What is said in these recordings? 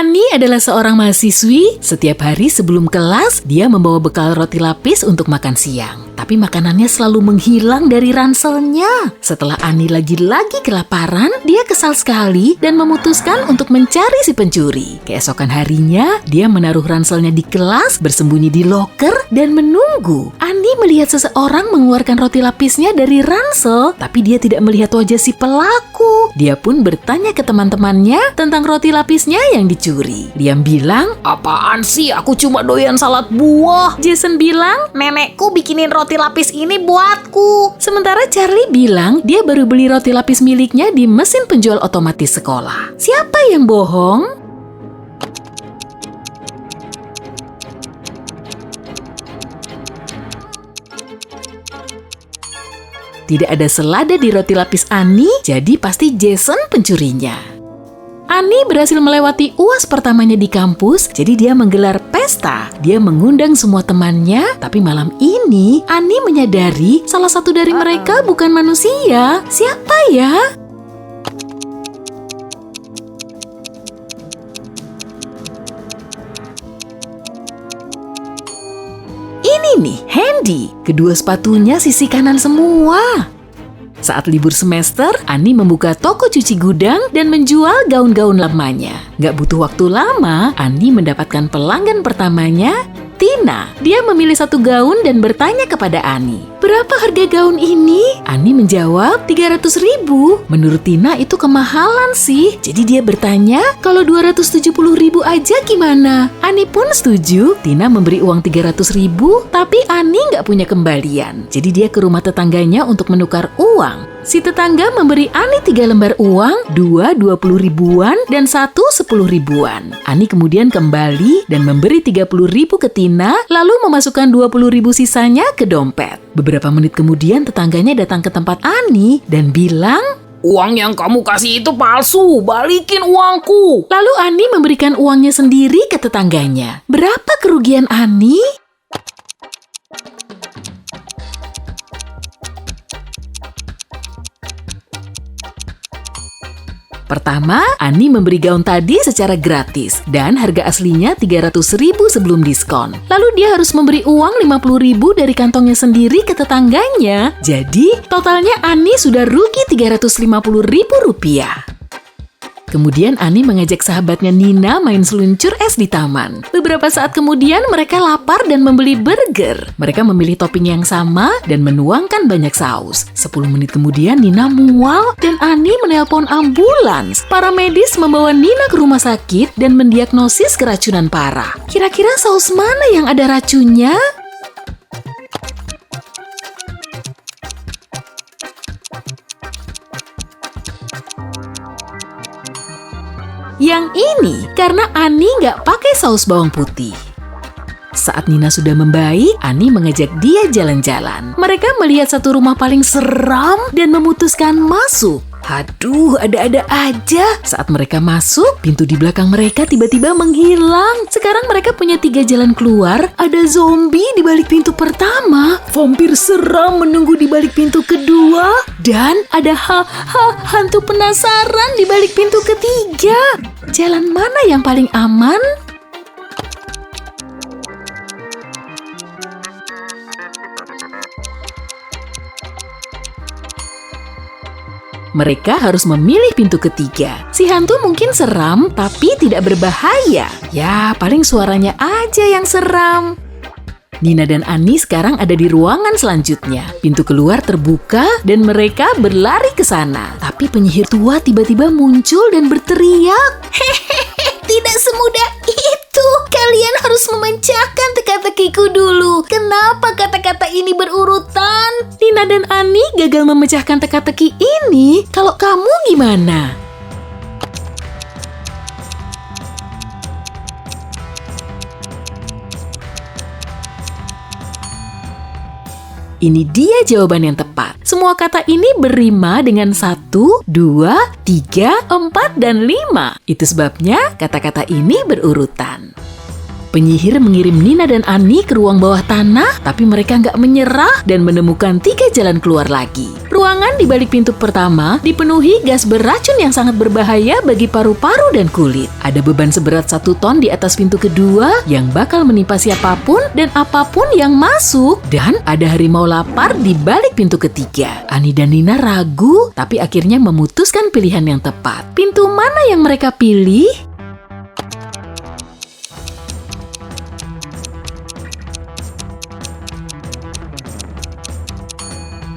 Ani adalah seorang mahasiswi. Setiap hari sebelum kelas, dia membawa bekal roti lapis untuk makan siang. Tapi makanannya selalu menghilang dari ranselnya. Setelah Ani lagi-lagi kelaparan, dia kesal sekali dan memutuskan untuk mencari si pencuri. Keesokan harinya, dia menaruh ranselnya di kelas, bersembunyi di loker, dan menunggu. Ani melihat seseorang mengeluarkan roti lapisnya dari ransel, tapi dia tidak melihat wajah si pelaku. Dia pun bertanya ke teman-temannya tentang roti lapisnya yang dicuri. Liam bilang, "Apaan sih? Aku cuma doyan salad buah." Jason bilang, "Nenekku bikinin roti lapis ini buatku." sementara Charlie bilang dia baru beli roti lapis miliknya di mesin penjual otomatis sekolah. Siapa yang bohong? Tidak ada selada di roti lapis Ani, jadi pasti Jason pencurinya. Ani berhasil melewati UAS pertamanya di kampus, jadi dia menggelar pesta. Dia mengundang semua temannya, tapi malam ini Ani menyadari salah satu dari mereka bukan manusia. Siapa ya? Ini nih, Handy. Kedua sepatunya sisi kanan semua. Saat libur semester, Ani membuka toko cuci gudang dan menjual gaun-gaun lamanya. Gak butuh waktu lama, Ani mendapatkan pelanggan pertamanya, Tina. Dia memilih satu gaun dan bertanya kepada Ani, "Berapa harga gaun ini?" Ani menjawab, 300.000. Menurut Tina itu kemahalan sih. Jadi dia bertanya, "Kalau 270.000 aja gimana?" Ani pun setuju. Tina memberi uang 300.000, tapi Ani nggak punya kembalian. Jadi dia ke rumah tetangganya untuk menukar uang. Si tetangga memberi Ani 3 lembar uang, 2 20.000-an dan 1 10.000-an. Ani kemudian kembali dan memberi 30.000 ke Tina, lalu memasukkan 20.000 sisanya ke dompet. Beberapa menit kemudian tetangganya datang ke tempat Ani dan bilang, "Uang yang kamu kasih itu palsu, balikin uangku." Lalu Ani memberikan uangnya sendiri ke tetangganya. Berapa kerugian Ani? Pertama, Ani memberi gaun tadi secara gratis dan harga aslinya 300.000 sebelum diskon. Lalu dia harus memberi uang 50.000 dari kantongnya sendiri ke tetangganya. Jadi, totalnya Ani sudah rugi 350.000 rupiah. Kemudian Ani mengajak sahabatnya Nina main seluncur es di taman. Beberapa saat kemudian mereka lapar dan membeli burger. Mereka memilih topping yang sama dan menuangkan banyak saus. 10 menit kemudian Nina mual dan Ani menelpon ambulans. Para medis membawa Nina ke rumah sakit dan mendiagnosis keracunan parah. Kira-kira saus mana yang ada racunnya? Yang ini karena Ani nggak pakai saus bawang putih. Saat Nina sudah membaik, Ani mengajak dia jalan-jalan. Mereka melihat satu rumah paling seram dan memutuskan masuk. Aduh, ada-ada aja. Saat mereka masuk, pintu di belakang mereka tiba-tiba menghilang. Sekarang mereka punya 3 jalan keluar. Ada zombie di balik pintu pertama, vampir seram menunggu di balik pintu kedua, dan ada hantu penasaran di balik pintu ketiga. Jalan mana yang paling aman? Mereka harus memilih pintu ketiga. Si hantu mungkin seram, tapi tidak berbahaya. Ya, paling suaranya aja yang seram. Nina dan Ani sekarang ada di ruangan selanjutnya. Pintu keluar terbuka dan mereka berlari ke sana. Tapi penyihir tua tiba-tiba muncul dan berteriak, "Hehehe, tidak semudah itu. Kalian harus memecahkan teka-tekiku dulu. Kenapa kata-kata ini berurutan?" Nina dan Ani gagal memecahkan teka-teki ini. Kalau kamu gimana? Ini dia jawaban yang tepat. Semua kata ini berrima dengan 1, 2, 3, 4, dan 5. Itu sebabnya kata-kata ini berurutan. Penyihir mengirim Nina dan Ani ke ruang bawah tanah, tapi mereka nggak menyerah dan menemukan 3 jalan keluar lagi. Ruangan di balik pintu pertama dipenuhi gas beracun yang sangat berbahaya bagi paru-paru dan kulit. Ada beban seberat 1 ton di atas pintu kedua yang bakal menimpa siapapun dan apapun yang masuk. Dan ada harimau lapar di balik pintu ketiga. Ani dan Nina ragu, tapi akhirnya memutuskan pilihan yang tepat. Pintu mana yang mereka pilih?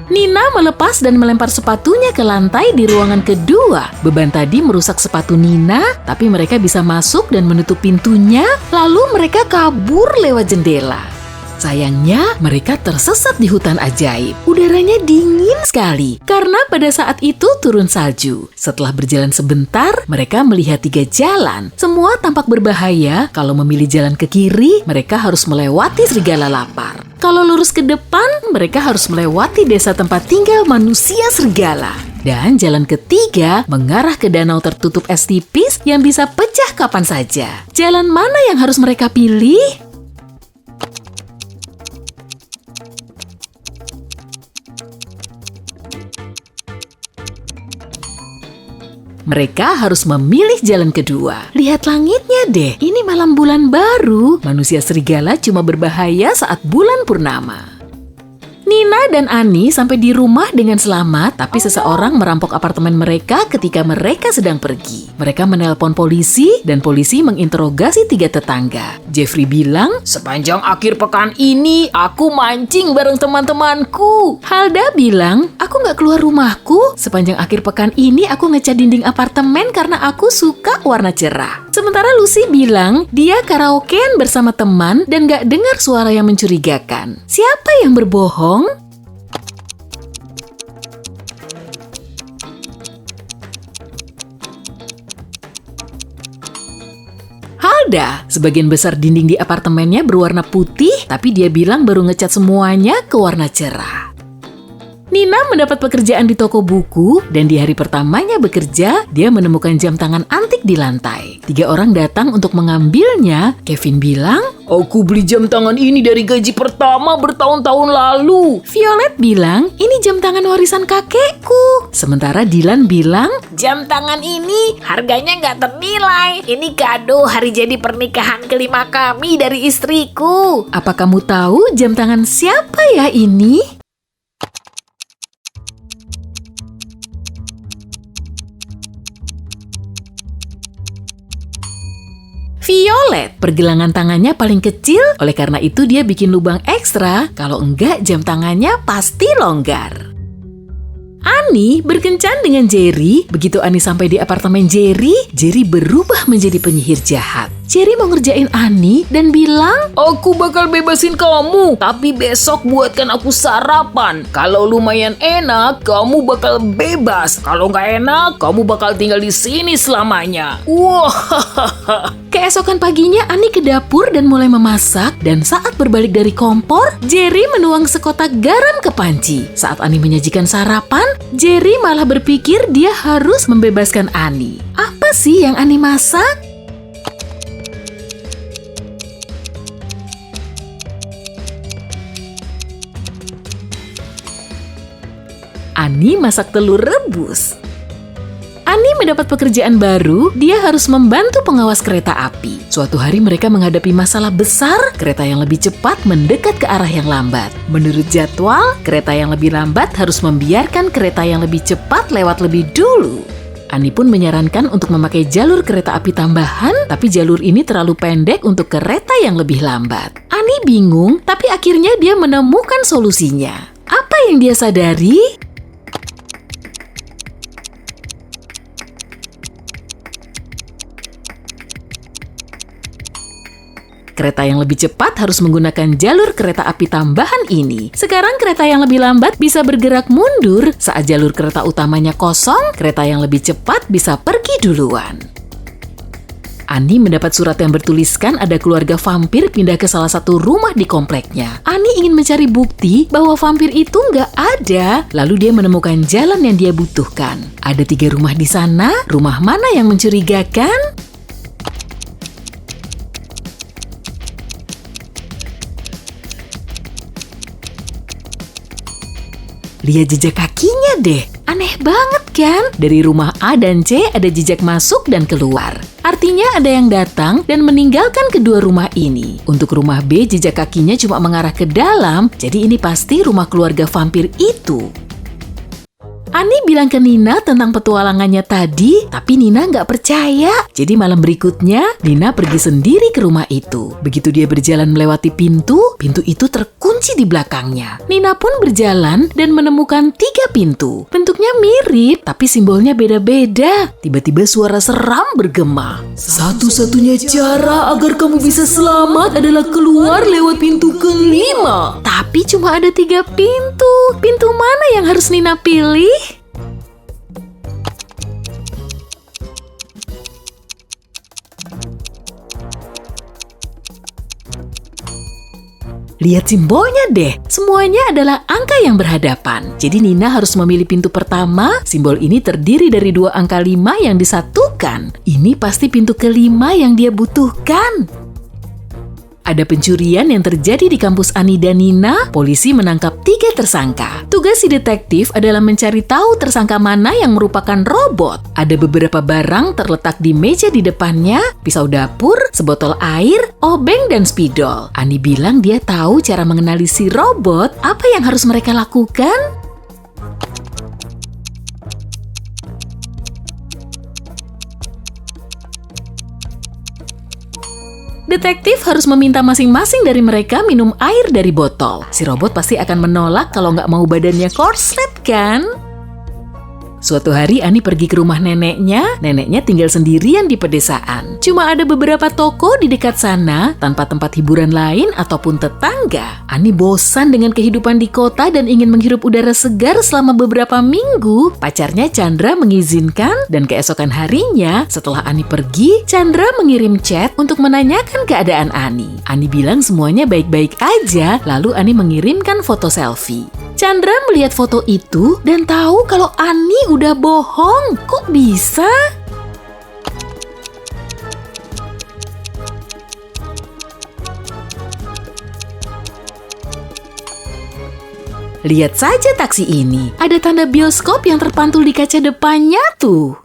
Nina melepas dan melempar sepatunya ke lantai di ruangan kedua. Beban tadi merusak sepatu Nina, tapi mereka bisa masuk dan menutup pintunya, lalu mereka kabur lewat jendela. Sayangnya, mereka tersesat di hutan ajaib. Udaranya dingin sekali, karena pada saat itu turun salju. Setelah berjalan sebentar, mereka melihat 3 jalan. Semua tampak berbahaya. Kalau memilih jalan ke kiri, mereka harus melewati serigala lapar. Kalau lurus ke depan, mereka harus melewati desa tempat tinggal manusia serigala. Dan jalan ketiga mengarah ke danau tertutup es tipis yang bisa pecah kapan saja. Jalan mana yang harus mereka pilih? Mereka harus memilih jalan kedua. Lihat langitnya deh, ini malam bulan baru. Manusia serigala cuma berbahaya saat bulan purnama. Nina dan Ani sampai di rumah dengan selamat, tapi seseorang merampok apartemen mereka ketika mereka sedang pergi. Mereka menelpon polisi dan polisi menginterogasi 3 tetangga. Jeffrey bilang, "Sepanjang akhir pekan ini, aku mancing bareng teman-temanku." Halda bilang, "Aku nggak keluar rumahku. Sepanjang akhir pekan ini aku ngecat dinding apartemen karena aku suka warna cerah." Sementara Lucy bilang, dia karaokean bersama teman dan nggak dengar suara yang mencurigakan. Siapa yang berbohong? Halda, sebagian besar dinding di apartemennya berwarna putih, tapi dia bilang baru ngecat semuanya ke warna cerah. Nina mendapat pekerjaan di toko buku, dan di hari pertamanya bekerja, dia menemukan jam tangan antik di lantai. 3 orang datang untuk mengambilnya. Kevin bilang, "Aku beli jam tangan ini dari gaji pertama bertahun-tahun lalu." Violet bilang, "Ini jam tangan warisan kakekku." Sementara Dylan bilang, "Jam tangan ini harganya nggak ternilai. Ini kado hari jadi pernikahan kelima kami dari istriku." "Apa kamu tahu jam tangan siapa ya ini?" Violet, pergelangan tangannya paling kecil, oleh karena itu dia bikin lubang ekstra, kalau enggak jam tangannya pasti longgar. Ani berkencan dengan Jerry. Begitu Ani sampai di apartemen Jerry, Jerry berubah menjadi penyihir jahat. Jerry mau ngerjain Ani dan bilang, "Aku bakal bebasin kamu, tapi besok buatkan aku sarapan. Kalau lumayan enak, kamu bakal bebas. Kalau nggak enak, kamu bakal tinggal di sini selamanya." Wah. Keesokan paginya Ani ke dapur dan mulai memasak, dan saat berbalik dari kompor, Jerry menuang sekotak garam ke panci. Saat Ani menyajikan sarapan, Jerry malah berpikir dia harus membebaskan Ani. Apa sih yang Ani masak? Ani masak telur rebus. Ani mendapat pekerjaan baru, dia harus membantu pengawas kereta api. Suatu hari mereka menghadapi masalah besar, kereta yang lebih cepat mendekat ke arah yang lambat. Menurut jadwal, kereta yang lebih lambat harus membiarkan kereta yang lebih cepat lewat lebih dulu. Ani pun menyarankan untuk memakai jalur kereta api tambahan, tapi jalur ini terlalu pendek untuk kereta yang lebih lambat. Ani bingung, tapi akhirnya dia menemukan solusinya. Apa yang dia sadari? Kereta yang lebih cepat harus menggunakan jalur kereta api tambahan ini. Sekarang kereta yang lebih lambat bisa bergerak mundur. Saat jalur kereta utamanya kosong, kereta yang lebih cepat bisa pergi duluan. Ani mendapat surat yang bertuliskan ada keluarga vampir pindah ke salah satu rumah di kompleknya. Ani ingin mencari bukti bahwa vampir itu nggak ada. Lalu dia menemukan jalan yang dia butuhkan. Ada 3 rumah di sana. Rumah mana yang mencurigakan? Lihat jejak kakinya deh. Aneh banget kan? Dari rumah A dan C ada jejak masuk dan keluar. Artinya ada yang datang dan meninggalkan kedua rumah ini. Untuk rumah B, jejak kakinya cuma mengarah ke dalam, jadi ini pasti rumah keluarga vampir itu. Ani bilang ke Nina tentang petualangannya tadi, tapi Nina nggak percaya. Jadi malam berikutnya, Nina pergi sendiri ke rumah itu. Begitu dia berjalan melewati pintu itu terkunci di belakangnya. Nina pun berjalan dan menemukan 3 pintu. Bentuknya mirip, tapi simbolnya beda-beda. Tiba-tiba suara seram bergema. Satu-satunya cara agar kamu bisa selamat adalah keluar lewat pintu kelima. Tapi cuma ada 3 pintu. Pintu mana yang harus Nina pilih? Lihat simbolnya deh, semuanya adalah angka yang berhadapan. Jadi Nina harus memilih pintu pertama, simbol ini terdiri dari 2 angka 5 yang disatukan. Ini pasti pintu kelima yang dia butuhkan. Ada pencurian yang terjadi di kampus Ani dan Nina, polisi menangkap 3 tersangka. Tugas si detektif adalah mencari tahu tersangka mana yang merupakan robot. Ada beberapa barang terletak di meja di depannya, pisau dapur, sebotol air, obeng, dan spidol. Ani bilang dia tahu cara mengenali si robot, apa yang harus mereka lakukan? Detektif harus meminta masing-masing dari mereka minum air dari botol. Si robot pasti akan menolak kalau nggak mau badannya korslet kan? Suatu hari Ani pergi ke rumah neneknya. Neneknya tinggal sendirian di pedesaan. Cuma ada beberapa toko di dekat sana tanpa tempat hiburan lain ataupun tetangga. Ani bosan dengan kehidupan di kota dan ingin menghirup udara segar selama beberapa minggu. Pacarnya Chandra mengizinkan dan keesokan harinya setelah Ani pergi, Chandra mengirim chat untuk menanyakan keadaan Ani. Ani bilang semuanya baik-baik aja, lalu Ani mengirimkan foto selfie. Chandra melihat foto itu dan tahu kalau Ani udah bohong. Kok bisa? Lihat saja taksi ini. Ada tanda bioskop yang terpantul di kaca depannya tuh.